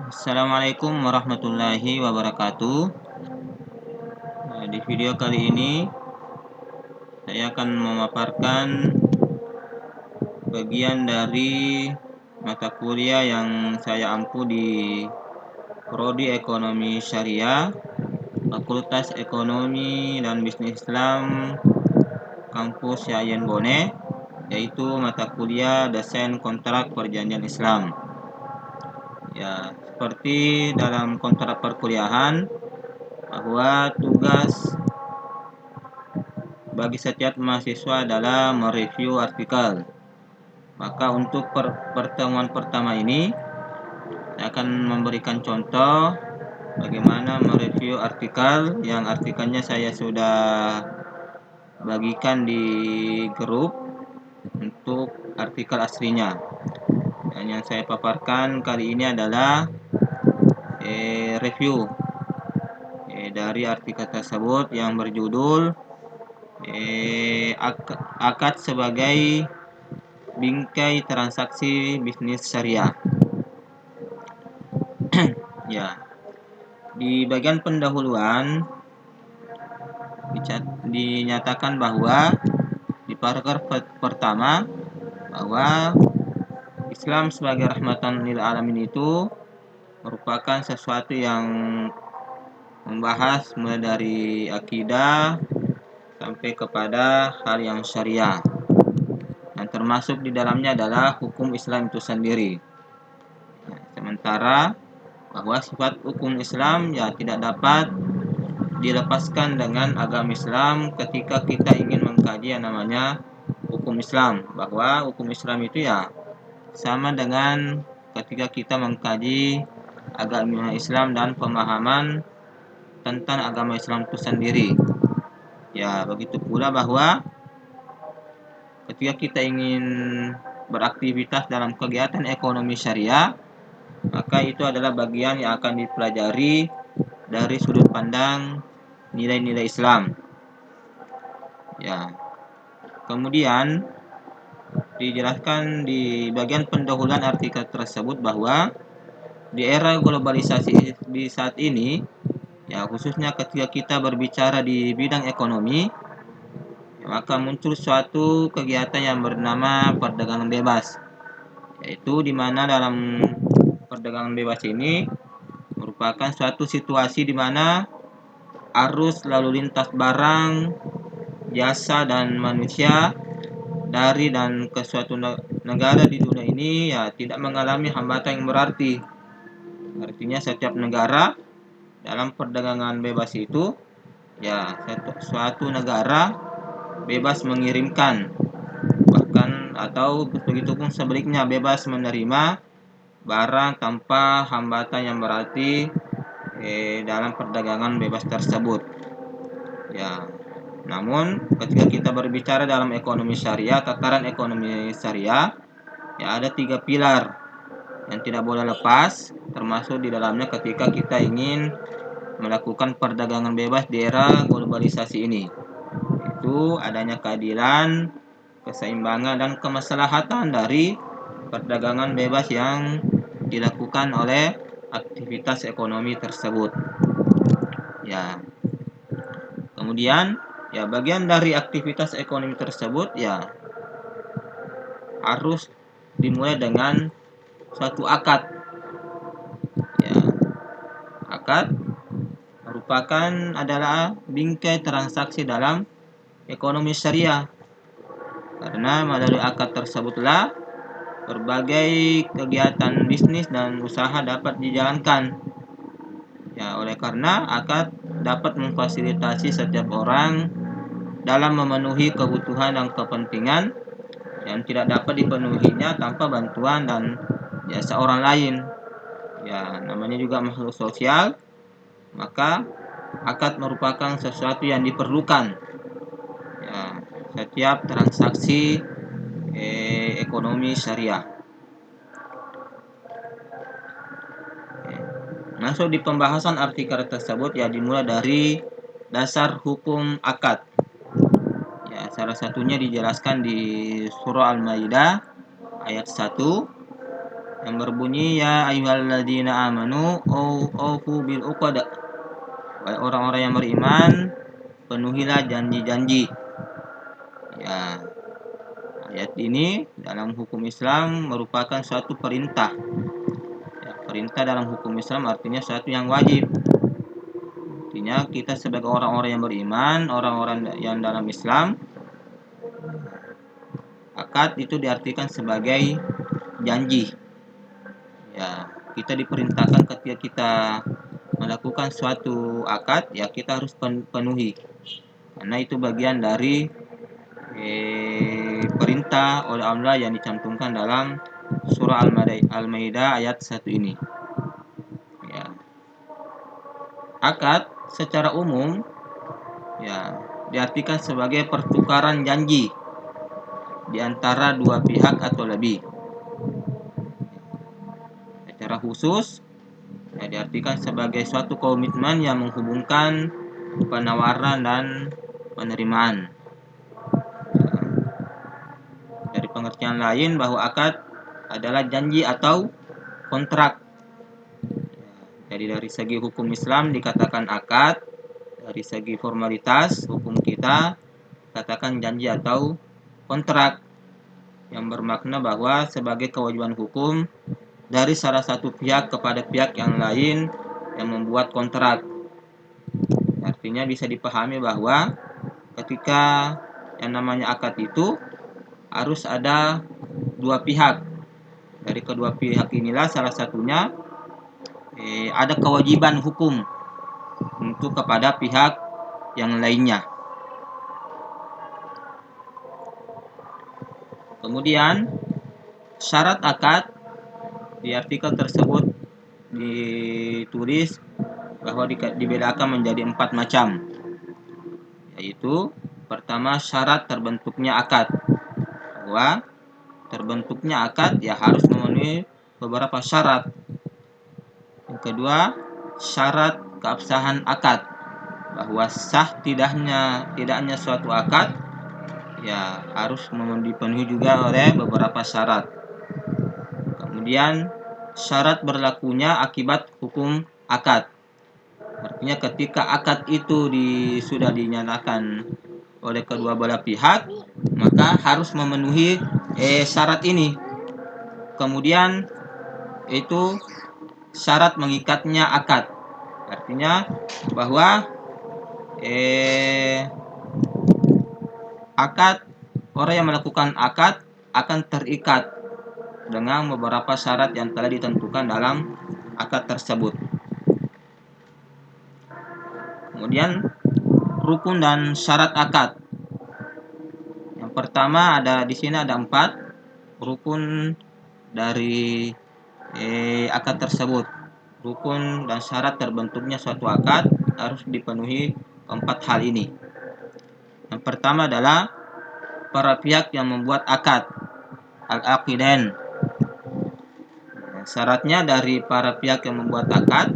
Assalamualaikum warahmatullahi wabarakatuh. Di video kali ini saya akan memaparkan bagian dari mata kuliah yang saya ampu di Prodi Ekonomi Syariah, Fakultas Ekonomi dan Bisnis Islam, Kampus Yayan Bone, yaitu mata kuliah Desain Kontrak Perjanjian Islam. Ya, seperti dalam kontrak perkuliahan, bahwa tugas bagi setiap mahasiswa adalah mereview artikel. Maka untuk pertemuan pertama ini saya akan memberikan contoh bagaimana mereview artikel yang artikelnya saya sudah bagikan di grup untuk artikel aslinya. Dan yang saya paparkan kali ini adalah review dari artikel tersebut yang berjudul akad sebagai bingkai transaksi bisnis syariah. Ya, di bagian pendahuluan dinyatakan bahwa di paragraf pertama bahwa Islam sebagai rahmatan lil alamin itu merupakan sesuatu yang membahas mulai dari akidah sampai kepada hal yang syariah. Dan termasuk di dalamnya adalah hukum Islam itu sendiri. Sementara bahwa sifat hukum Islam ya tidak dapat dilepaskan dengan agama Islam ketika kita ingin mengkaji yang namanya hukum Islam. Bahwa hukum Islam itu ya sama dengan ketika kita mengkaji agama Islam dan pemahaman tentang agama Islam itu sendiri. Ya, begitu pula bahwa ketika kita ingin beraktivitas dalam kegiatan ekonomi syariah, maka itu adalah bagian yang akan dipelajari dari sudut pandang nilai-nilai Islam. Ya. Kemudian dijelaskan di bagian pendahuluan artikel tersebut bahwa di era globalisasi di saat ini, ya khususnya ketika kita berbicara di bidang ekonomi, maka muncul suatu kegiatan yang bernama perdagangan bebas, yaitu di mana dalam perdagangan bebas ini merupakan suatu situasi di mana arus lalu lintas barang, jasa dan manusia dari dan ke suatu negara di dunia ini ya tidak mengalami hambatan yang berarti. Artinya setiap negara dalam perdagangan bebas itu ya suatu negara bebas mengirimkan, bahkan atau begitu pun sebaliknya bebas menerima barang tanpa hambatan yang berarti dalam perdagangan bebas tersebut. Ya, namun ketika kita berbicara dalam ekonomi syariah, tataran ekonomi syariah, ya ada 3 pilar yang tidak boleh lepas, termasuk di dalamnya ketika kita ingin melakukan perdagangan bebas di era globalisasi ini. Itu adanya keadilan, keseimbangan dan kemaslahatan dari perdagangan bebas yang dilakukan oleh aktivitas ekonomi tersebut. Ya. Kemudian ya bagian dari aktivitas ekonomi tersebut ya harus dimulai dengan suatu akad. Ya, akad merupakan adalah bingkai transaksi dalam ekonomi syariah. Karena melalui akad tersebutlah berbagai kegiatan bisnis dan usaha dapat dijalankan. Ya, oleh karena akad dapat memfasilitasi setiap orang dalam memenuhi kebutuhan dan kepentingan yang tidak dapat dipenuhinya tanpa bantuan dan jasa orang lain. Ya, namanya juga makhluk sosial, maka akad merupakan sesuatu yang diperlukan. Ya, setiap transaksi ekonomi syariah. Masuk di pembahasan artikel tersebut ya dimulai dari dasar hukum akad. Ya, salah satunya dijelaskan di surah Al-Maidah ayat 1. yang berbunyi ya ayyuhalladzina amanu aufu bil uqad. Wahai orang-orang yang beriman, penuhilah janji-janji. Ya, ayat ini dalam hukum Islam merupakan suatu perintah. Ya, perintah dalam hukum Islam artinya suatu yang wajib. Artinya kita sebagai orang-orang yang beriman, orang-orang yang dalam Islam, akad itu diartikan sebagai janji. Ya, kita diperintahkan ketika kita melakukan suatu akad, ya kita harus penuhi. Karena itu bagian dari perintah oleh Allah yang dicantumkan dalam surah Al-Maidah ayat 1 ini. Ya. Akad secara umum ya diartikan sebagai pertukaran janji di antara dua pihak atau lebih. Secara khusus ya diartikan sebagai suatu komitmen yang menghubungkan penawaran dan penerimaan. Dari pengertian lain bahwa akad adalah janji atau kontrak. Jadi dari segi hukum Islam dikatakan akad, dari segi formalitas hukum kita katakan janji atau kontrak, yang bermakna bahwa sebagai kewajiban hukum dari salah satu pihak kepada pihak yang lain yang membuat kontrak. Artinya bisa dipahami bahwa ketika yang namanya akad itu harus ada dua pihak. Dari kedua pihak inilah salah satunya ada kewajiban hukum untuk kepada pihak yang lainnya. Kemudian syarat akad di artikel tersebut ditulis bahwa dibedakan menjadi 4 macam, yaitu pertama syarat terbentuknya akad, bahwa terbentuknya akad ya harus memenuhi beberapa syarat. Yang kedua syarat keabsahan akad, bahwa sah tidaknya suatu akad ya harus dipenuhi juga oleh beberapa syarat. Kemudian syarat berlakunya akibat hukum akad, artinya ketika akad itu sudah dinyatakan oleh kedua belah pihak maka harus memenuhi syarat ini. Kemudian itu syarat mengikatnya akad, artinya bahwa akad, orang yang melakukan akad akan terikat dengan beberapa syarat yang telah ditentukan dalam akad tersebut. Kemudian rukun dan syarat akad. Yang pertama di sini ada 4 rukun dari akad tersebut. Rukun dan syarat terbentuknya suatu akad harus dipenuhi 4 hal ini. Yang pertama adalah para pihak yang membuat akad, al-aqidain. Syaratnya dari para pihak yang membuat akad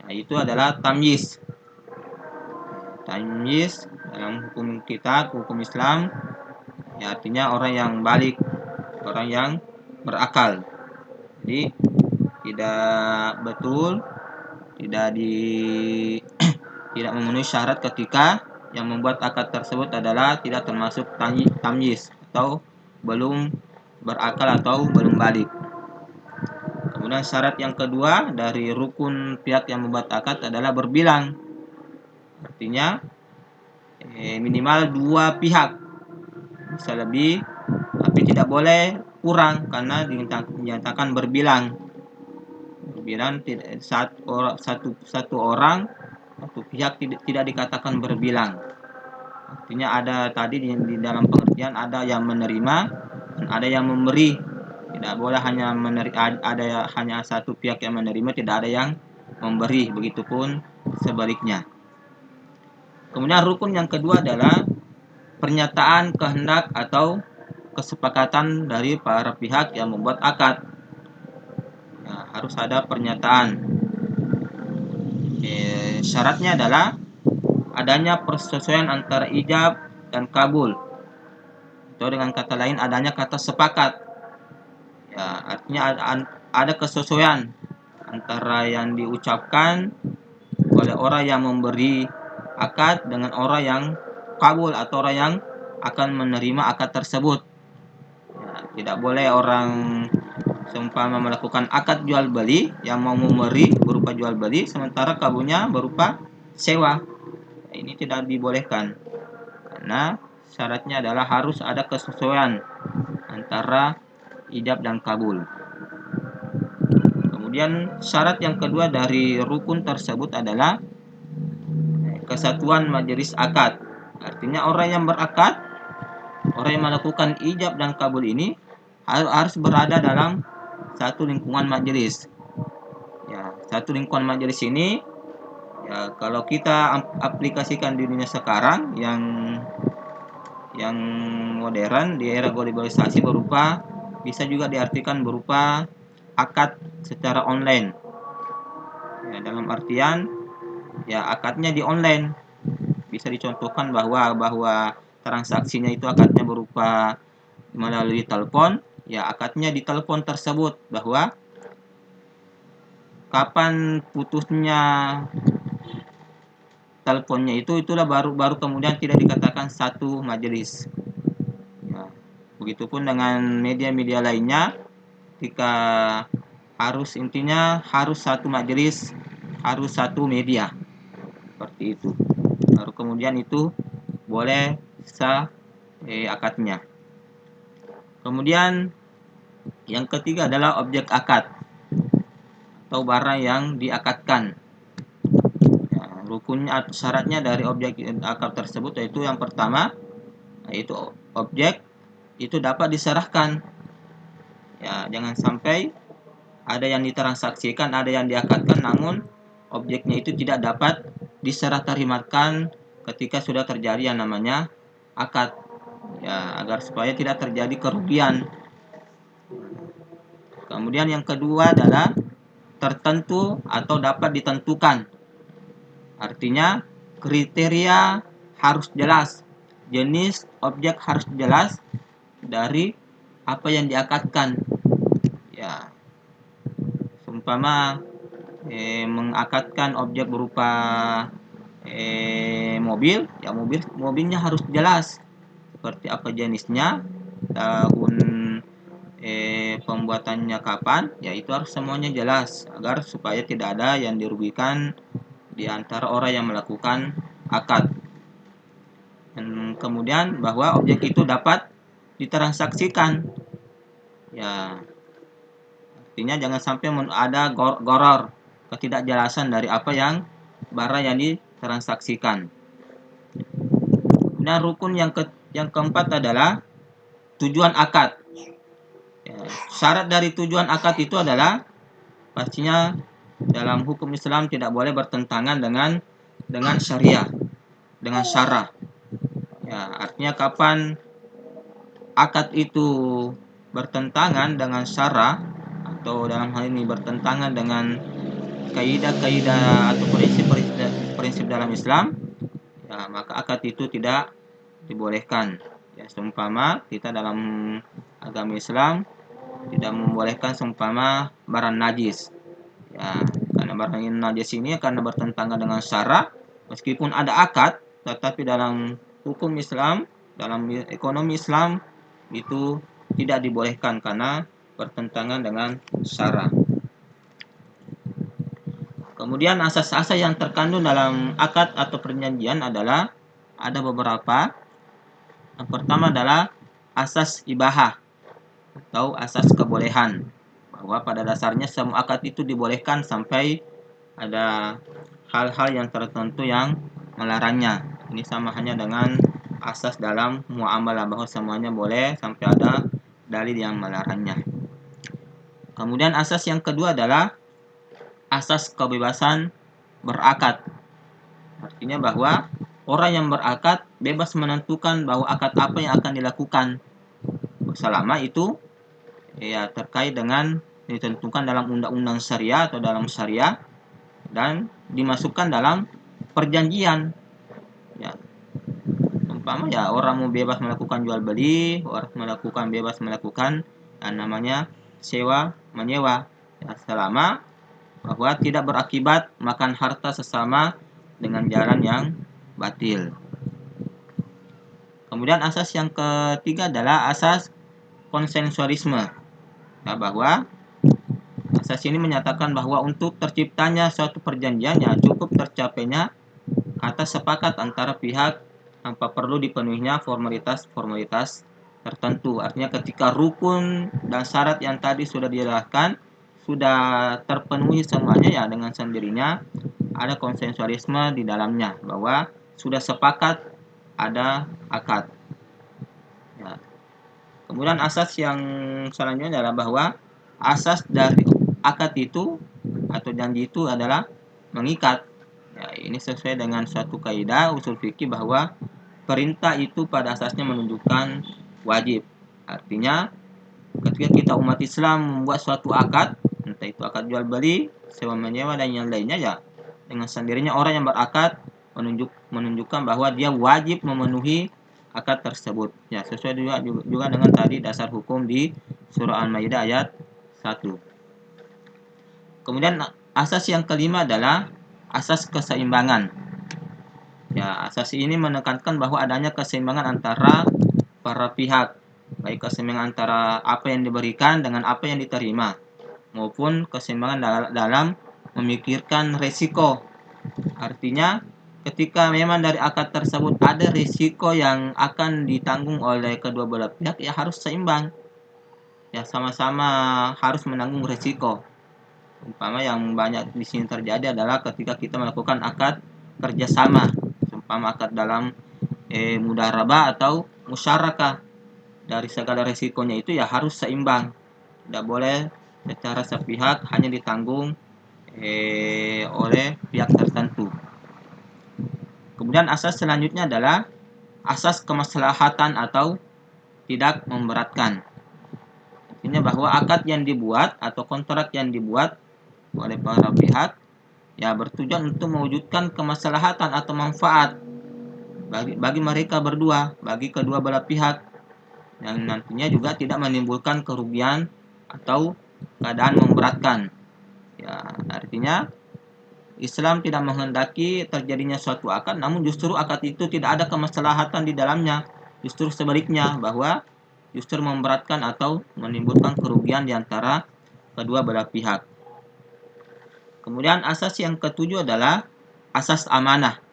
yaitu adalah tamyiz. Tamyiz dalam hukum kita, hukum Islam, ya artinya orang yang balik, orang yang berakal. Jadi tidak betul, tidak memenuhi syarat ketika yang membuat akad tersebut adalah tidak termasuk tamyiz atau belum berakal atau belum balik. Kemudian syarat yang kedua dari rukun pihak yang membuat akad adalah berbilang. Artinya minimal 2 pihak, bisa lebih tapi tidak boleh kurang karena dinyatakan berbilang. Berbilang satu orang, satu pihak tidak dikatakan berbilang. Artinya ada tadi di dalam pengertian ada yang menerima dan ada yang memberi. Tidak boleh ada hanya satu pihak yang menerima, tidak ada yang memberi, begitupun sebaliknya. Kemudian rukun yang kedua adalah pernyataan kehendak atau kesepakatan dari para pihak yang membuat akad. Nah, harus ada pernyataan. Syaratnya adalah adanya persesuaian antara ijab dan kabul, atau dengan kata lain adanya kata sepakat. Ya, artinya ada kesesuaian antara yang diucapkan oleh orang yang memberi akad dengan orang yang kabul atau orang yang akan menerima akad tersebut. Ya, tidak boleh orang seumpama melakukan akad jual beli yang mau memberi berupa jual beli sementara kabulnya berupa sewa. Ini tidak dibolehkan karena syaratnya adalah harus ada kesesuaian antara ijab dan kabul. Kemudian syarat yang kedua dari rukun tersebut adalah kesatuan majelis akad. Artinya orang yang berakad, orang yang melakukan ijab dan kabul ini harus berada dalam satu lingkungan majelis. Ya, satu lingkungan majelis ini ya kalau kita aplikasikan di dunia sekarang yang modern di era globalisasi bisa juga diartikan berupa akad secara online. Ya, dalam artian ya akadnya di online. Bisa dicontohkan bahwa transaksinya itu akadnya berupa melalui telepon, ya akadnya di telepon tersebut bahwa kapan putusnya teleponnya itulah baru kemudian tidak dikatakan satu majelis. Ya, begitupun dengan media-media lainnya, ketika intinya harus satu majelis, harus satu media seperti itu. Baru kemudian itu boleh sah akadnya. Kemudian yang ketiga adalah objek akad atau barang yang diakadkan. Ya, rukunnya syaratnya dari objek akad tersebut yaitu yang pertama yaitu objek itu dapat diserahkan. Ya, jangan sampai ada yang ditransaksikan, ada yang diakadkan namun objeknya itu tidak dapat diserah terimakan ketika sudah terjadi yang namanya akad. Ya, agar supaya tidak terjadi kerugian. Kemudian yang kedua adalah tertentu atau dapat ditentukan. Artinya kriteria harus jelas, jenis objek harus jelas dari apa yang diakadkan. Ya, seumpama mengakadkan objek berupa mobil, ya mobilnya harus jelas seperti apa jenisnya, tahun pembuatannya kapan, ya itu harus semuanya jelas agar supaya tidak ada yang dirugikan di antara orang yang melakukan akad. Dan kemudian bahwa objek itu dapat ditransaksikan. Ya, artinya jangan sampai ada goror, ketidakjelasan dari apa yang barang yang ditransaksikan. Nah, rukun yang keempat adalah tujuan akad. Ya, syarat dari tujuan akad itu adalah pastinya dalam hukum Islam tidak boleh bertentangan dengan syariah, dengan syarah. Ya, artinya kapan akad itu bertentangan dengan syarah atau dalam hal ini bertentangan dengan kaidah-kaidah atau prinsip dalam Islam, ya maka akad itu tidak dibolehkan. Ya, seumpama kita dalam agama Islam tidak membolehkan seumpama barang najis. Ya, karena barang najis ini karena bertentangan dengan syara, meskipun ada akad, tetapi dalam hukum Islam, dalam ekonomi Islam itu tidak dibolehkan karena bertentangan dengan syara. Kemudian asas-asas yang terkandung dalam akad atau perjanjian adalah ada beberapa. Yang pertama adalah asas ibahah atau asas kebolehan, bahwa pada dasarnya semua akad itu dibolehkan sampai ada hal-hal yang tertentu yang melarangnya. Ini sama hanya dengan asas dalam muamalah bahwa semuanya boleh sampai ada dalil yang melarangnya. Kemudian asas yang kedua adalah asas kebebasan berakad. Artinya bahwa orang yang berakad bebas menentukan bahwa akad apa yang akan dilakukan selama itu ya terkait dengan ditentukan dalam undang-undang syariah atau dalam syariah dan dimasukkan dalam perjanjian. Ya, umpama ya orang mau bebas melakukan jual beli, orang bebas melakukan namanya sewa menyewa, ya, selama bahwa tidak berakibat makan harta sesama dengan jalan yang batil. Kemudian asas yang ketiga adalah asas konsensualisme, ya, bahwa asas ini menyatakan bahwa untuk terciptanya suatu perjanjian ya cukup tercapainya kata sepakat antara pihak tanpa perlu dipenuhinya formalitas-formalitas tertentu. Artinya ketika rukun dan syarat yang tadi sudah dijelaskan sudah terpenuhi semuanya, ya dengan sendirinya ada konsensualisme di dalamnya, bahwa sudah sepakat ada akad. Ya. Kemudian asas yang selanjutnya adalah bahwa asas dari akad itu atau janji itu adalah mengikat. Ya, ini sesuai dengan suatu kaidah usul fikih bahwa perintah itu pada asasnya menunjukkan wajib. Artinya ketika kita umat Islam membuat suatu akad, entah itu akad jual beli, sewa menyewa dan yang lainnya, ya dengan sendirinya orang yang berakad menunjukkan bahwa dia wajib memenuhi akad tersebut. Ya, sesuai juga dengan tadi dasar hukum di surah Al-Maidah ayat 1. Kemudian asas yang kelima adalah asas keseimbangan. Ya, asas ini menekankan bahwa adanya keseimbangan antara para pihak, baik keseimbangan antara apa yang diberikan dengan apa yang diterima, maupun keseimbangan dalam memikirkan resiko. Artinya ketika memang dari akad tersebut ada risiko yang akan ditanggung oleh kedua belah pihak, ya harus seimbang, ya sama-sama harus menanggung risiko. Umpama yang banyak di sini terjadi adalah ketika kita melakukan akad kerjasama, umpama akad dalam mudharabah atau musyarakah, dari segala risikonya itu ya harus seimbang, tidak boleh secara sepihak hanya ditanggung oleh pihak tertentu. Kemudian asas selanjutnya adalah asas kemaslahatan atau tidak memberatkan. Artinya bahwa akad yang dibuat atau kontrak yang dibuat oleh para pihak ya bertujuan untuk mewujudkan kemaslahatan atau manfaat bagi mereka berdua, bagi kedua belah pihak, yang nantinya juga tidak menimbulkan kerugian atau keadaan memberatkan. Ya, artinya Islam tidak menghendaki terjadinya suatu akad, namun justru akad itu tidak ada kemaslahatan di dalamnya. Justru sebaliknya, bahwa justru memberatkan atau menimbulkan kerugian di antara kedua belah pihak. Kemudian asas yang ketujuh adalah asas amanah,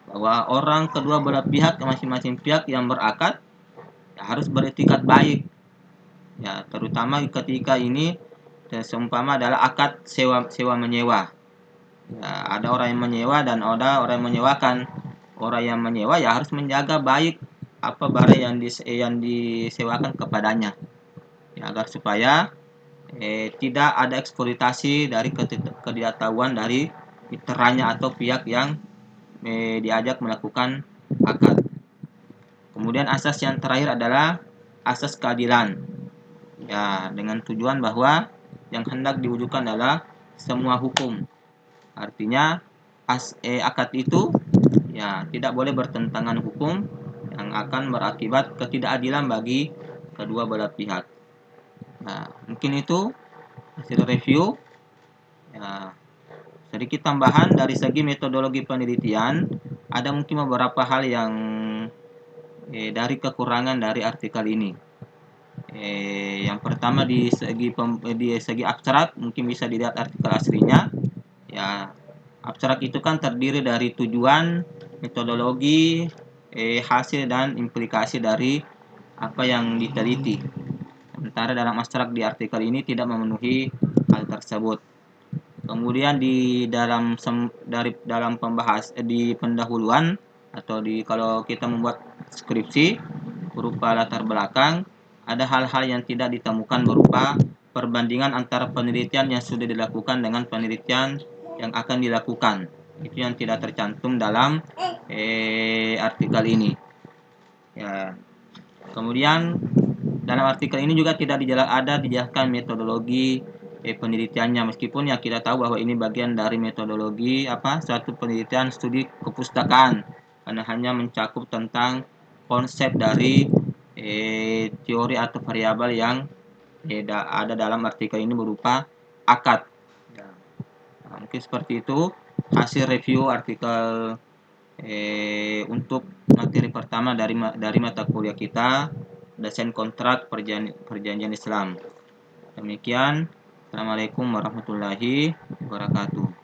bahwa orang kedua belah pihak, masing-masing pihak yang berakad ya harus beretikat baik. Ya, terutama ketika ini seumpama adalah akad sewa menyewa. Ya, ada orang yang menyewa dan ada orang yang menyewakan. Orang yang menyewa ya harus menjaga baik apa barang yang disewakan kepadanya, ya, agar supaya tidak ada eksploitasi dari ketidaktahuan dari miteranya atau pihak yang diajak melakukan akad. Kemudian asas yang terakhir adalah asas keadilan, ya dengan tujuan bahwa yang hendak diwujudkan adalah semua hukum. Artinya akad itu ya tidak boleh bertentangan hukum yang akan berakibat ketidakadilan bagi kedua belah pihak. Nah, mungkin itu hasil review. Ya, sedikit tambahan dari segi metodologi penelitian, ada mungkin beberapa hal yang dari kekurangan dari artikel ini. Yang pertama di segi abstrak, mungkin bisa dilihat artikel aslinya. Ya, abstrak itu kan terdiri dari tujuan, metodologi, hasil dan implikasi dari apa yang diteliti. Sementara dalam abstrak di artikel ini tidak memenuhi hal tersebut. Kemudian di dalam pembahas di pendahuluan atau kalau kita membuat skripsi berupa latar belakang, ada hal-hal yang tidak ditemukan berupa perbandingan antara penelitian yang sudah dilakukan dengan penelitian yang akan dilakukan. Itu yang tidak tercantum dalam artikel ini. Ya. Kemudian dalam artikel ini juga tidak dijelaskan metodologi penelitiannya, meskipun ya kita tahu bahwa ini bagian dari metodologi suatu penelitian studi kepustakaan, karena hanya mencakup tentang konsep dari teori atau variabel yang ada dalam artikel ini berupa akad. Nah, mungkin seperti itu hasil review artikel untuk materi pertama dari mata kuliah kita, desain kontrak perjanjian Islam. Demikian. Assalamualaikum warahmatullahi wabarakatuh.